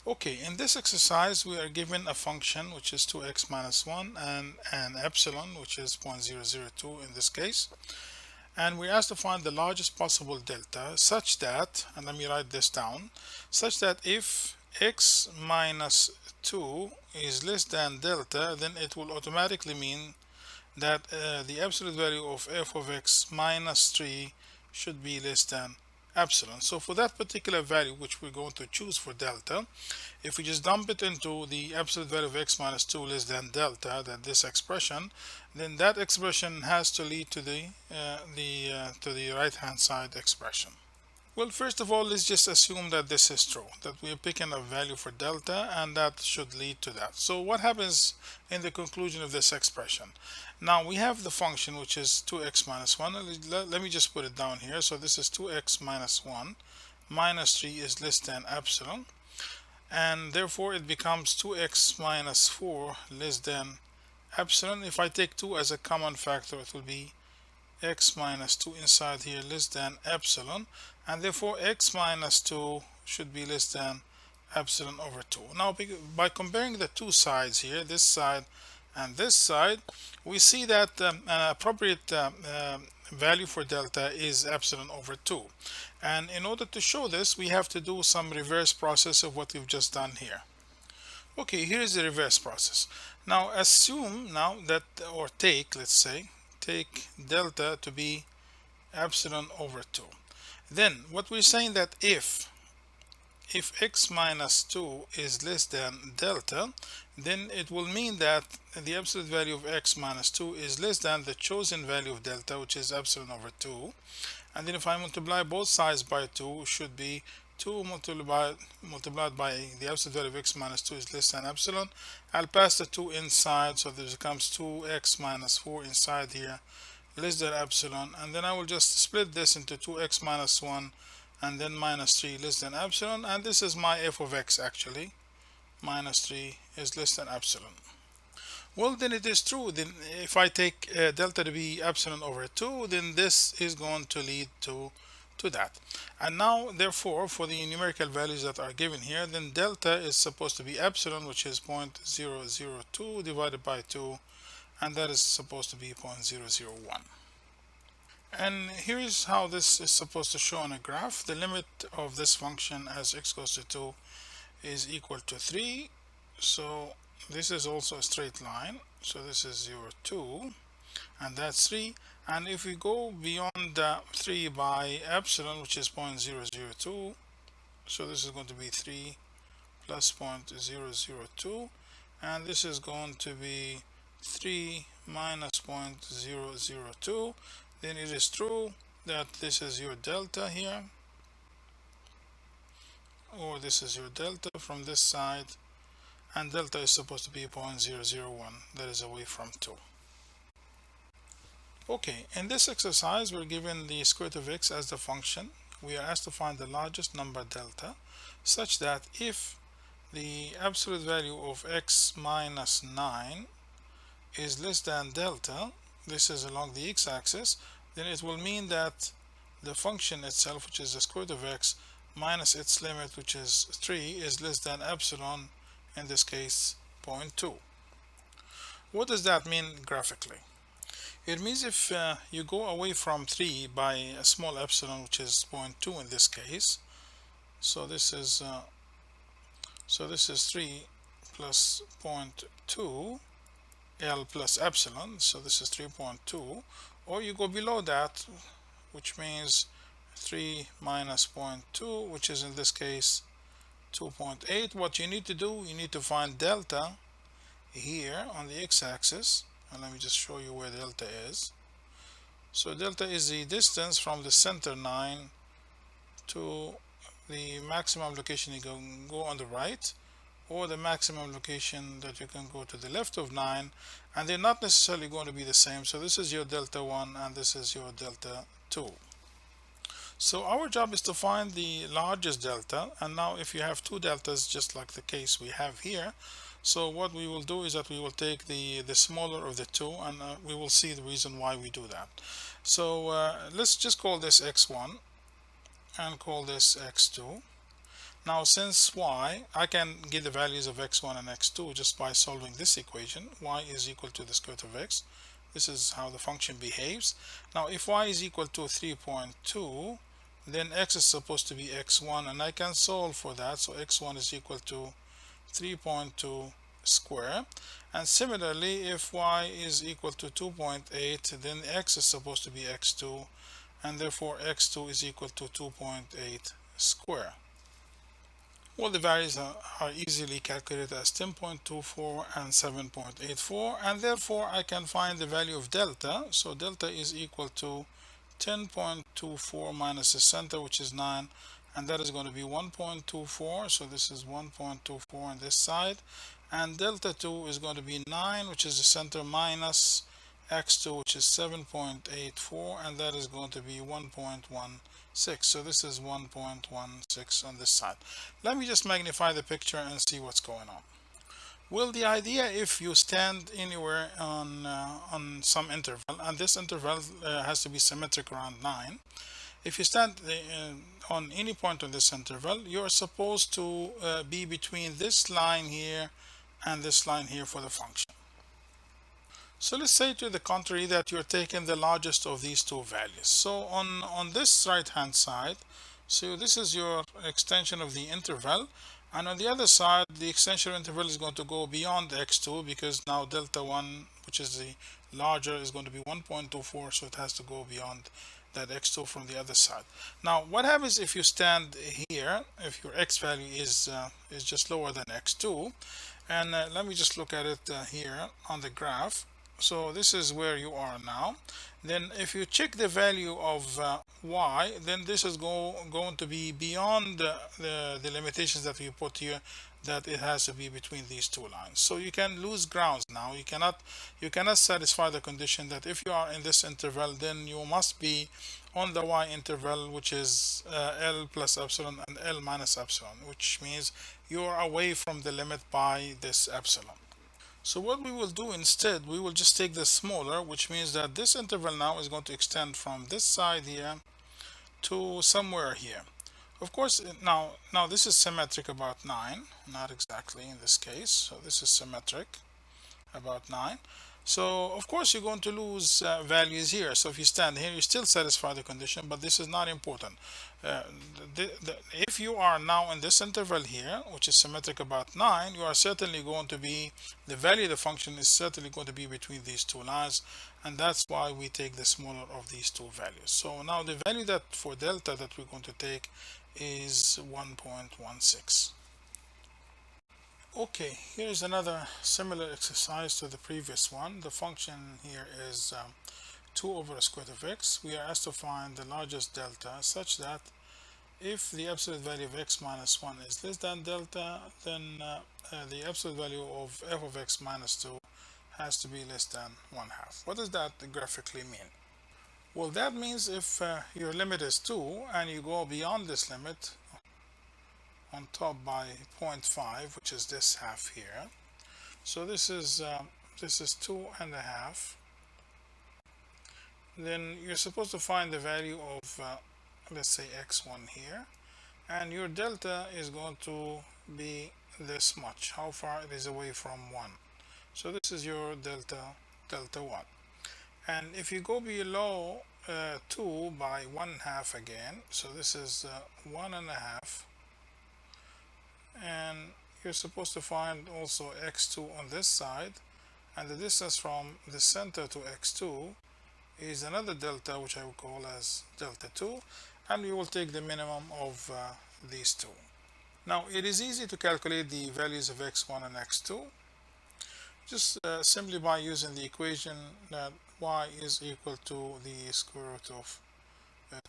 Okay, in this exercise we are given a function which is 2x minus 1 and an epsilon which is 0.002 in this case, and we're asked to find the largest possible delta such that, and let me write this down, such that if x minus 2 is less than delta, then it will automatically mean that the absolute value of f of x minus 3 should be less than epsilon. So for that particular value which we're going to choose for delta, if we just dump it into the absolute value of x minus 2 less than delta, that this expression, then that expression has to lead to the right hand side expression. Well, first of all, let's just assume that this is true, that we are picking a value for delta, and that should lead to that. So what happens in the conclusion of this expression? Now we have the function which is 2x minus 1. Let me just put it down here. So this is 2x minus 1 minus 3 is less than epsilon, and therefore it becomes 2x minus 4 less than epsilon. If I take 2 as a common factor, it will be x minus 2 inside here less than epsilon, and therefore x minus 2 should be less than epsilon over 2. Now by comparing the two sides here, this side and this side, we see that an appropriate value for delta is epsilon over 2, and in order to show this we have to do some reverse process of what we've just done here. Okay, here is the reverse process. Now assume now that, or take, let's say, take delta to be epsilon over 2. Then what we're saying that if x minus 2 is less than delta, then it will mean that the absolute value of x minus 2 is less than the chosen value of delta, which is epsilon over 2. And then if I multiply both sides by 2, should be 2 multiplied by the absolute value of x minus 2 is less than epsilon. I'll pass the 2 inside, so there becomes 2x minus 4 inside here less than epsilon, and then I will just split this into 2x minus 1 and then minus 3 less than epsilon, and this is my f of x actually. Minus 3 is less than epsilon. Well, then it is true. Then if I take delta to be epsilon over 2, then this is going to lead to that. And now therefore for the numerical values that are given here, then delta is supposed to be epsilon, which is 0.002 divided by 2, and that is supposed to be 0.001. And here is how this is supposed to show on a graph. The limit of this function as x goes to 2 is equal to 3. So this is also a straight line. So this is 0, 2, and that's 3. And if we go beyond 3 by epsilon, which is 0.002, so this is going to be 3 plus 0.002, and this is going to be 3 minus 0.002. Then it is true that this is your delta here, or this is your delta from this side, and delta is supposed to be 0.001, that is away from 2. Okay, in this exercise we're given the square root of x as the function. We are asked to find the largest number delta such that if the absolute value of x minus 9 is less than delta, this is along the x-axis, then it will mean that the function itself, which is the square root of x minus its limit, which is 3, is less than epsilon, in this case 0.2. What does that mean graphically? It means if you go away from 3 by a small epsilon, which is 0.2 in this case, so this is 3 plus 0.2 L plus epsilon, so this is 3.2, or you go below that, which means 3 minus 0.2, which is in this case 2.8. What you need to do, you need to find delta here on the x-axis, and let me just show you where delta is. So delta is the distance from the center 9 to the maximum location you can go on the right, or the maximum location that you can go to the left of 9, and they're not necessarily going to be the same. So this is your delta 1 and this is your delta 2. So our job is to find the largest delta, and now if you have two deltas just like the case we have here, so what we will do is that we will take the smaller of the two, and we will see the reason why we do that. So let's just call this x1 and call this x2. Now since y, I can get the values of x1 and x2 just by solving this equation. Y is equal to the square root of x. This is how the function behaves. Now if y is equal to 3.2, then x is supposed to be x1, and I can solve for that. So x1 is equal to 3.2 square. And similarly, if y is equal to 2.8, then x is supposed to be x2, and therefore x2 is equal to 2.8 square. Well, the values are easily calculated as 10.24 and 7.84, and therefore I can find the value of delta. So delta is equal to 10.24 minus the center, which is 9, and that is going to be 1.24. So this is 1.24 on this side, and delta 2 is going to be 9, which is the center, minus x2, which is 7.84, and that is going to be 1.16. So this is 1.16 on this side. Let me just magnify the picture and see what's going on. Well, the idea, if you stand anywhere on some interval, and this interval has to be symmetric around 9. If you stand on any point on this interval, you're supposed to be between this line here and this line here for the function. So let's say to the contrary that you're taking the largest of these two values. So on this right hand side, so this is your extension of the interval, and on the other side the extension interval is going to go beyond x2, because now delta 1, which is the larger, is going to be 1.24, so it has to go beyond that x2 from the other side. Now what happens if you stand here, if your x value is just lower than x2, and let me just look at it here on the graph. So this is where you are now. Then if you check the value of y, then this is going to be beyond the limitations that we put here, that it has to be between these two lines. So you can lose grounds now. You cannot satisfy the condition that if you are in this interval, then you must be on the y interval, which is L plus epsilon and L minus epsilon, which means you are away from the limit by this epsilon. So what we will do instead, we will just take the smaller, which means that this interval now is going to extend from this side here to somewhere here. Of course, now this is symmetric about 9, not exactly in this case. So this is symmetric about 9. So of course you're going to lose values here. So if you stand here, you still satisfy the condition, but this is not important. If you are now in this interval here, which is symmetric about 9, you are certainly going to be, the value of the function is certainly going to be between these two lines, and that's why we take the smaller of these two values. So now the value that for delta that we're going to take is 1.16. Okay, here's another similar exercise to the previous one. The function here is 2 over the square root of x. We are asked to find the largest delta such that if the absolute value of x minus 1 is less than delta, then the absolute value of f of x minus 2 has to be less than 1/2. What does that graphically mean? Well, that means if your limit is 2 and you go beyond this limit on top by 0.5, which is this half here. So this is 2.5. Then you're supposed to find the value of let's say x1 here, and your delta is going to be this much, how far it is away from 1. So this is your delta 1. And if you go below 2 by 1/2 again, so this is 1.5, and you're supposed to find also x2 on this side, and the distance from the center to x2 is another delta, which I will call as delta 2, and we will take the minimum of these two. Now it is easy to calculate the values of x1 and x2 just simply by using the equation that y is equal to the square root of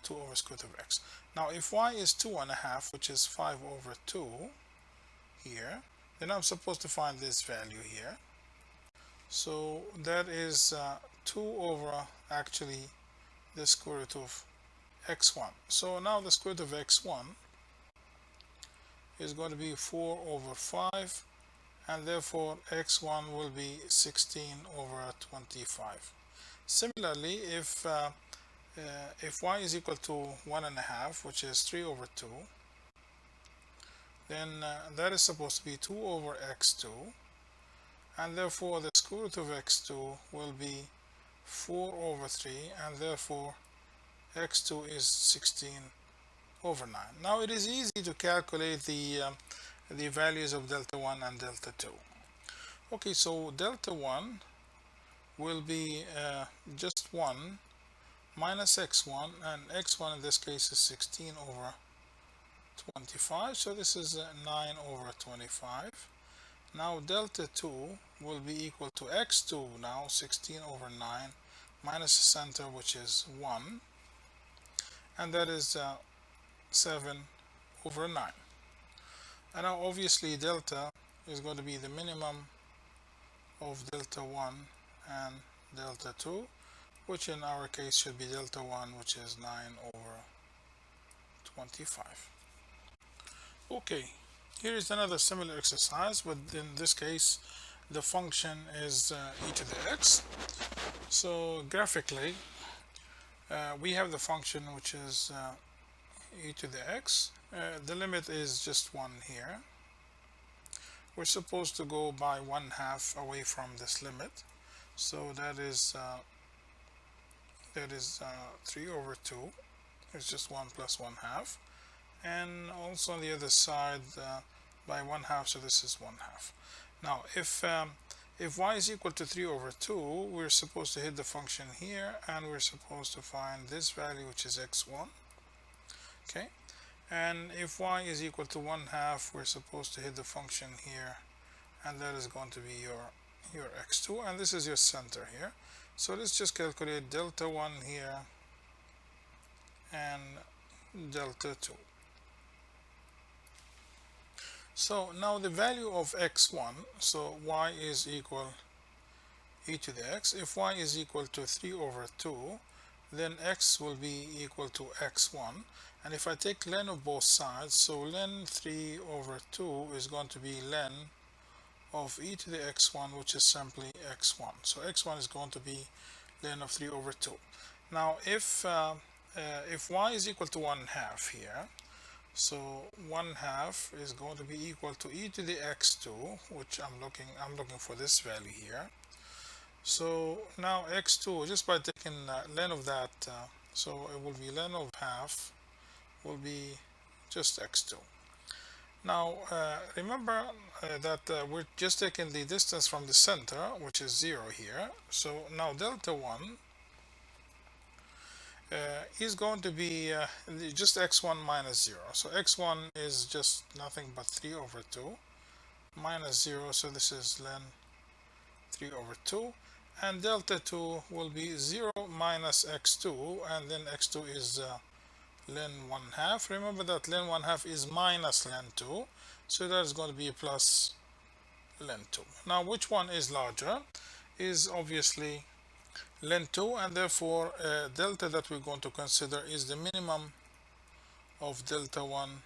2 over square root of x. Now if y is 2.5, which is 5 over 2 here, then I'm supposed to find this value here. So that is 2 over actually the square root of x1. So now the square root of x1 is going to be 4 over 5, and therefore x1 will be 16 over 25. Similarly, if y is equal to 1.5, which is 3 over 2, then that is supposed to be 2 over x2, and therefore the square root of x2 will be 4 over 3, and therefore x2 is 16 over 9. Now it is easy to calculate the values of delta 1 and delta 2. Okay, so delta 1 will be just 1 minus x1, and x1 in this case is 16 over 25, so this is 9 over 25. Now delta 2 will be equal to x2, now 16 over 9 minus the center, which is 1, and that is 7 over 9. And now obviously delta is going to be the minimum of delta 1 and delta 2, which in our case should be delta 1, which is 9 over 25. Okay, here is another similar exercise, but in this case the function is e to the x. So graphically we have the function which is e to the x. The limit is just 1 here. We're supposed to go by 1/2 away from this limit, so that is 3 over 2. It's just 1 plus 1/2, and also on the other side by 1/2, so this is 1/2. Now if y is equal to 3 over 2, we're supposed to hit the function here, and we're supposed to find this value, which is x1. Okay, and if y is equal to 1/2, we're supposed to hit the function here, and that is going to be your x2, and this is your center here. So let's just calculate delta 1 here and delta 2. So now the value of x1, so y is equal e to the x. If y is equal to 3 over 2, then x will be equal to x1. And if I take len of both sides, so len 3 over 2 is going to be len of e to the x1, which is simply x1. So x1 is going to be len of 3 over 2. Now if y is equal to 1/2 here, so 1/2 is going to be equal to e to the x2, which I'm looking for this value here. So now x2, just by taking len of that, so it will be len of half will be just x2. Now remember that we're just taking the distance from the center, which is 0 here. So now delta 1 is going to be just x1 minus 0. So x1 is just nothing but 3 over 2 minus 0, so this is len 3 over 2, and delta 2 will be 0 minus x2, and then x2 is len 1/2. Remember that len 1/2 is minus len 2, so that is going to be plus len 2. Now which one is larger? Is obviously len 2, and therefore delta that we're going to consider is the minimum of delta 1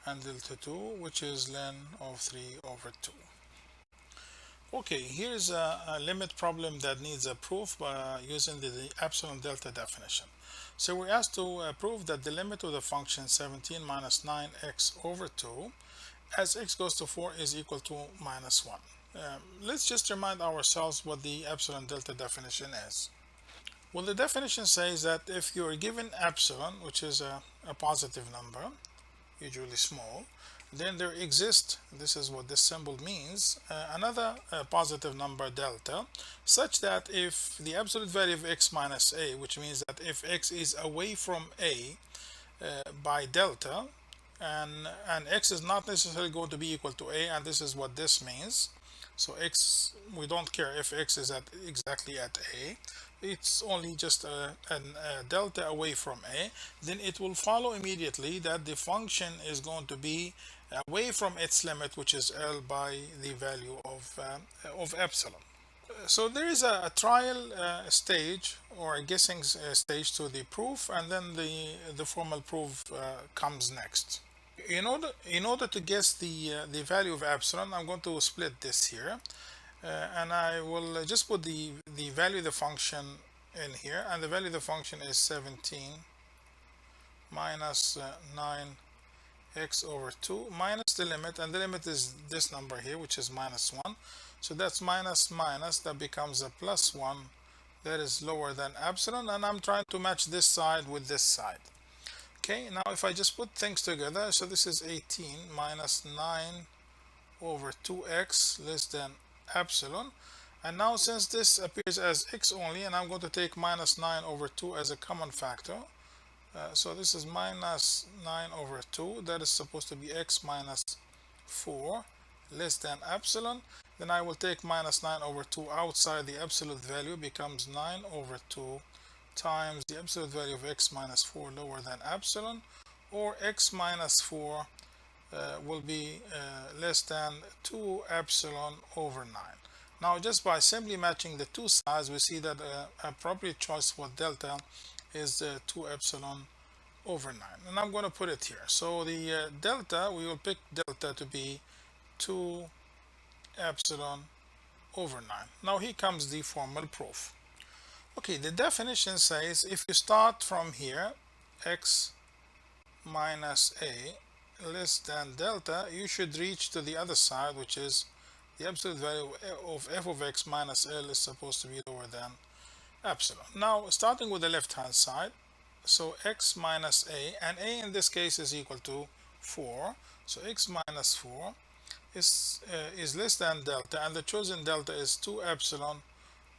and delta 2, which is len of 3 over 2. Okay, here's a limit problem that needs a proof by using the epsilon delta definition. So we're asked to prove that the limit of the function 17 minus 9x over 2 as x goes to 4 is equal to minus 1. Let's just remind ourselves what the epsilon delta definition is. Well, the definition says that if you're given epsilon, which is a positive number, usually small, then there exists, this is what this symbol means, another positive number delta, such that if the absolute value of x minus a, which means that if x is away from a by delta, and x is not necessarily going to be equal to a, and this is what this means. So x, we don't care if x is exactly at a, it's only just a delta away from a, then it will follow immediately that the function is going to be away from its limit, which is L, by the value of epsilon. So there is a trial stage or a guessing stage to the proof, and then the formal proof comes next. In order to guess the value of epsilon, I'm going to split this here, and I will just put the value of the function in here, and the value of the function is 17 minus 9x over 2 minus the limit, and the limit is this number here, which is minus 1. So that's minus minus, that becomes a plus 1, that is lower than epsilon, and I'm trying to match this side with this side. Okay, now if I just put things together, so this is 18 minus 9 over 2x less than epsilon. And now since this appears as x only, and I'm going to take minus 9 over 2 as a common factor, so this is minus 9 over 2, that is supposed to be x minus 4 less than epsilon. Then I will take minus 9 over 2 outside the absolute value, becomes 9 over 2 times the absolute value of x minus 4 lower than epsilon, or x minus 4 will be less than 2 epsilon over 9. Now just by simply matching the two sides, we see that appropriate choice for delta is 2 epsilon over 9, and I'm going to put it here. So the delta, we will pick delta to be 2 epsilon over 9. Now here comes the formal proof. Okay, the definition says if you start from here, x minus a less than delta, you should reach to the other side, which is the absolute value of f of x minus L is supposed to be lower than epsilon. Now starting with the left hand side, so x minus a, and a in this case is equal to 4, so x minus 4 is less than delta, and the chosen delta is 2 epsilon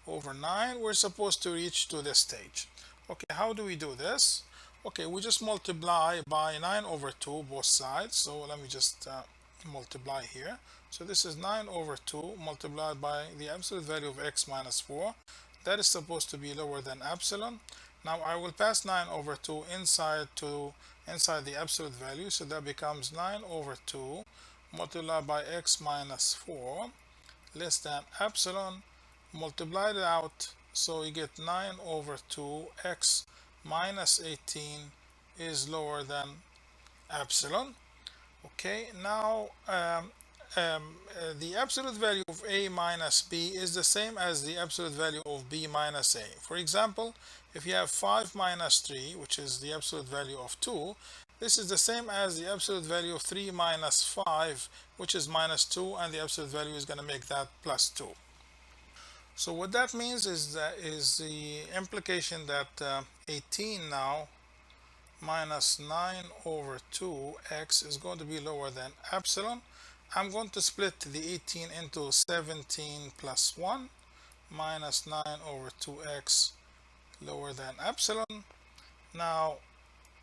over 9. We're supposed to reach to this stage. Okay, how do we do this? Okay, we just multiply by 9 over 2 both sides. So let me just multiply here. So this is 9 over 2 multiplied by the absolute value of x minus 4. That is supposed to be lower than epsilon. Now I will pass 9 over 2 inside the absolute value. So that becomes 9 over 2 multiplied by x minus 4 less than epsilon. Multiply it out, so you get 9 over 2 x minus 18 is lower than epsilon. Okay, now the absolute value of a minus b is the same as the absolute value of b minus a. For example, if you have 5 minus 3, which is the absolute value of 2, this is the same as the absolute value of 3 minus 5, which is minus 2, and the absolute value is going to make that plus 2. So what that means is the implication that 18 now minus 9 over 2x is going to be lower than epsilon. I'm going to split the 18 into 17 plus 1 minus 9 over 2x lower than epsilon. Now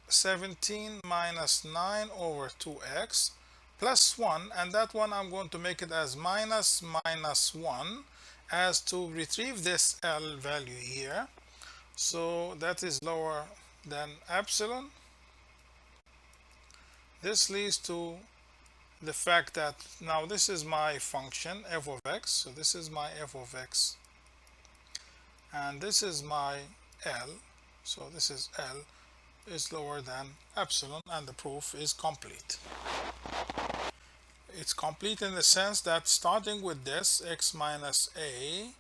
17 minus 9 over 2x plus 1, and that one I'm going to make it as minus minus 1 as to retrieve this L value here. So that is lower than epsilon. This leads to the fact that now this is my function f of x. So this is my f of x, and this is my L. So this is L is lower than epsilon, and the proof is complete. It's complete in the sense that starting with this x minus a,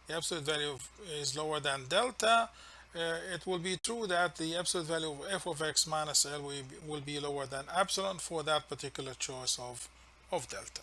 the absolute value is lower than delta. It will be true that the absolute value of f of x minus L will be lower than epsilon for that particular choice of delta.